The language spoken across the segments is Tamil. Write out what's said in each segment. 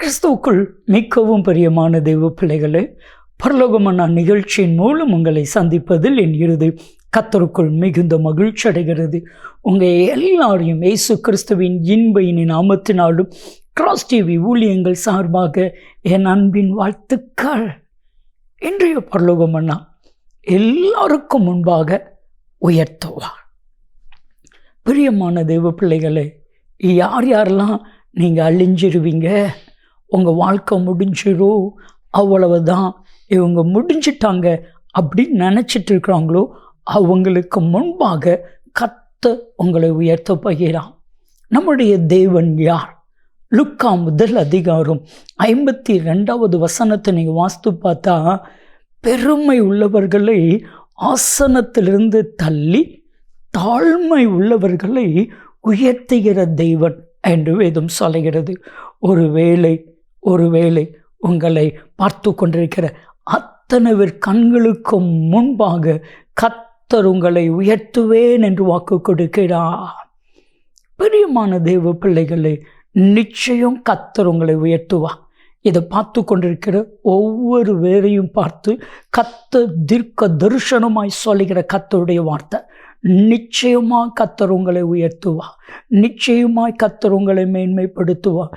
கிறிஸ்துவுக்குள் மிகவும் பிரியமான தெய்வ பிள்ளைகளே, பரலோகமன்னா நிகழ்ச்சியின் மூலம் உங்களை சந்திப்பதில் என் இறுதி கர்த்தருக்குள் மிகுந்த மகிழ்ச்சி அடைகிறது. உங்கள் எல்லாரையும் இயேசு கிறிஸ்துவின் இன்ப நாமத்தினாலும் கிராஸ் டிவி ஊழியங்கள் சார்பாக என் அன்பின் வாழ்த்துக்கள். இன்றைய பரலோகமன்னா எல்லாருக்கும் முன்பாக உயர்த்துவார். பிரியமான தெய்வ பிள்ளைகளே, யாரெல்லாம் நீங்கள் அழிஞ்சிருவீங்க, உங்கள் வாழ்க்கை முடிஞ்சிரும், அவ்வளவுதான், இவங்க முடிஞ்சிட்டாங்க அப்படின்னு நினச்சிட்டு இருக்கிறாங்களோ அவங்களுக்கு முன்பாக கர்த்தர் உங்களை உயர்த்த போகிறான். நம்முடைய தேவன் யார்? லூக்கா முதல் அதிகாரம் 52வது வசனத்தை நீங்கள் வாசித்து பார்த்தா, பெருமை உள்ளவர்களை ஆசனத்திலிருந்து தள்ளி தாழ்மை உள்ளவர்களை உயர்த்துகிற தெய்வன் என்று வேதம் சொல்கிறது. ஒருவேளை உங்களை பார்த்து கொண்டிருக்கிற அத்தனை பேர் கண்களுக்கு முன்பாக கர்த்தர் உங்களை உயர்த்துவேன் என்று வாக்கு கொடுக்கிறார். பிரியமான தேவ பிள்ளைகளை, நிச்சயம் கர்த்தர் உங்களை உயர்த்துவார். இதை பார்த்து கொண்டிருக்கிற ஒவ்வொரு வேரையும் பார்த்து கர்த்தர் தீர்க்க தரிசனமாய் சொல்லுகிற கர்த்தருடைய வார்த்தை, நிச்சயமாக கர்த்தர் உங்களை உயர்த்துவார். நிச்சயமாய் கர்த்தர் உங்களை மேன்மைப்படுத்துவார்.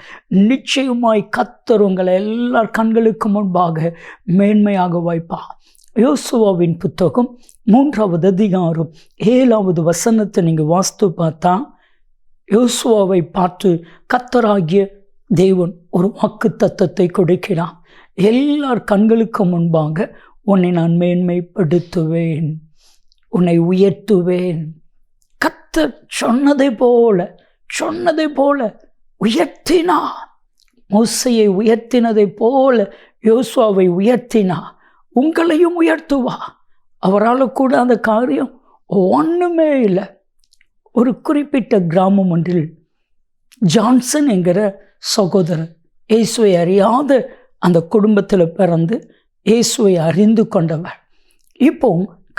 நிச்சயமாய் கர்த்தர் உங்களை எல்லா கண்களுக்கு முன்பாக மேன்மையாக வைப்பார். யோசுவாவின் புத்தகம் 3வது அதிகாரம் 7வது வசனத்தை நீங்கள் வாசித்து பார்த்தா, யோசுவாவை பார்த்து கர்த்தராகிய தேவன் ஒரு வாக்குத்தத்தத்தை கொடுக்கிறான். எல்லார் கண்களுக்கு முன்பாக உன்னை நான் மேன்மைப்படுத்துவேன், உன்னை உயர்த்துவேன். கர்த்தர் சொன்னதை போல உயர்த்தினா. மோசேயை உயர்த்தினதை போல யோசுவாவை உயர்த்தினா, உங்களையும் உயர்த்துவா. அவரால் கூட அந்த காரியம் ஒன்றுமே இல்லை. ஒரு குறிப்பிட்ட கிராமம் ஒன்றில் ஜான்சன் என்கிற சகோதரர் இயேசுவை அறியாத அந்த குடும்பத்தில் பிறந்து இயேசுவை அறிந்து கொண்டவர். இப்போ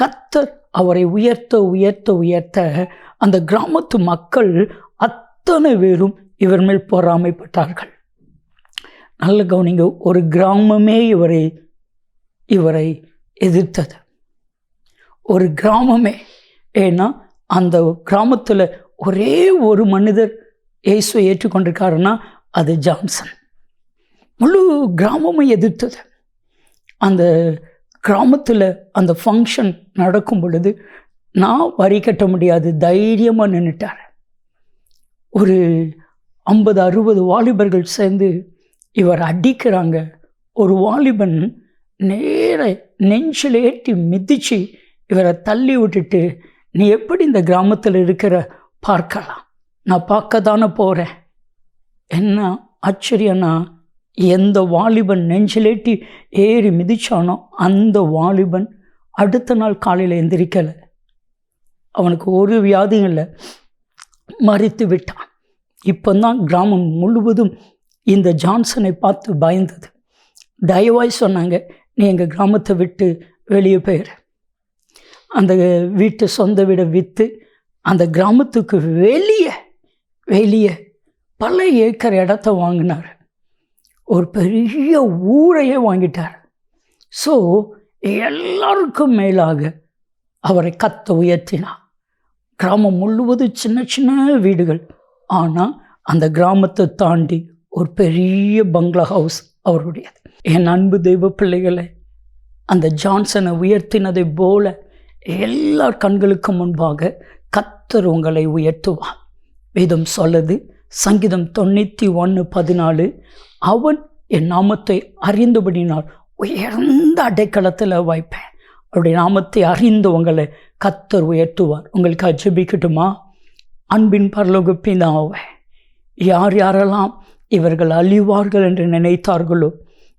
கர்த்தர் அவரை உயர்த்த அந்த கிராமத்து மக்கள் அத்தனை பேரும் இவர் மேல் பொறாமைப்பட்டார்கள். நல்ல கவனிங்க, ஒரு கிராமமே இவரை எதிர்த்தது. ஒரு கிராமமே. ஏன்னா அந்த கிராமத்தில் ஒரே ஒரு மனிதர் இயேசுவை ஏற்றுக்கொண்டிருக்காருன்னா அது ஜான்சன். முழு கிராமமும் எதிர்த்தது. அந்த கிராமத்தில் அந்த ஃபங்க்ஷன் நடக்கும் பொழுது நான் வரி கட்ட முடியாது, தைரியமாக நின்றுட்டார். ஒரு 50-60 வாலிபர்கள் சேர்ந்து இவர் அடிக்கிறாங்க. ஒரு வாலிபன் நேர நெஞ்சில் ஏற்றி மிதித்து இவரை தள்ளி விட்டுட்டு, நீ எப்படி இந்த கிராமத்தில் இருக்கிற பார்க்கலாம், நான் பார்க்க தானே போகிறேன். என்ன ஆச்சரியன்னா, எந்த வாலிபன் நெஞ்சிலேட்டி ஏறி மிதிச்சானோ அந்த வாலிபன் அடுத்த நாள் காலையில் எந்திரிக்கலை. அவனுக்கு ஒரு வியாதியும் இல்லை, மரித்து விட்டான். இப்போ தான் கிராமம் முழுவதும் இந்த ஜான்சனை பார்த்து பயந்தது. தயவாய் சொன்னாங்க, நீ எங்கள் கிராமத்தை விட்டு வெளியே போயிரு. அந்த வீட்டை சொந்த வீடை விற்று அந்த கிராமத்துக்கு வெளியே பல ஏக்கர் இடத்த வாங்கினார். ஒரு பெரிய ஊரையே வாங்கிட்டார். ஸோ எல்லாருக்கும் மேலாக அவரை கர்த்தர் உயர்த்தினார். கிராமம் முழுவதும் சின்ன சின்ன வீடுகள். ஆனால் அந்த கிராமத்தை தாண்டி ஒரு பெரிய பங்களா ஹவுஸ் அவருடையது. என் அன்பு தெய்வ பிள்ளைகளை, அந்த ஜான்சனை உயர்த்தினதை போல எல்லார் கண்களுக்கு முன்பாக கர்த்தர் உங்களை உயர்த்துவார். வேதம் சொல்லுது, சங்கீதம் 91:14, அவன் என் நாமத்தை அறிந்தபடினால் உயர்ந்த அடைக்கலத்தில் வைப்பேன். அவருடைய நாமத்தை அறிந்தவங்களை கர்த்தர் உயர்த்துவார். உங்களுக்கு ஜெபிக்கட்டுமா? அன்பின் பரலோக பிதாவே, யாரெல்லாம் இவர்கள் அழிவார்கள் என்று நினைத்தார்களோ,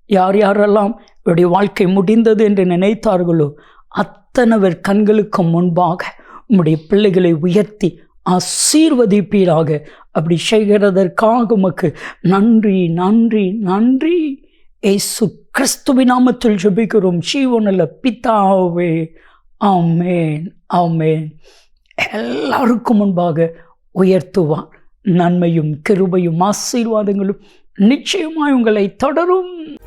யாரெல்லாம் இவருடைய வாழ்க்கை முடிந்தது என்று நினைத்தார்களோ, அத்தனை பேர் கண்களுக்கு முன்பாக உம்முடைய பிள்ளைகளை உயர்த்தி ஆசீர்வதிப்பீராக. அப்படி செய்கிறதற்காக உமக்கு நன்றி. இயேசு கிறிஸ்துவின் நாமத்தில் ஜெபிக்கிறோம் ஜீவனுள்ள பிதாவே, ஆமென். எல்லாருக்கும் முன்பாக உயர்த்துவார். நன்மையும் கிருபையும் ஆசீர்வாதங்களும் நிச்சயமாய் உங்களை தொடரும்.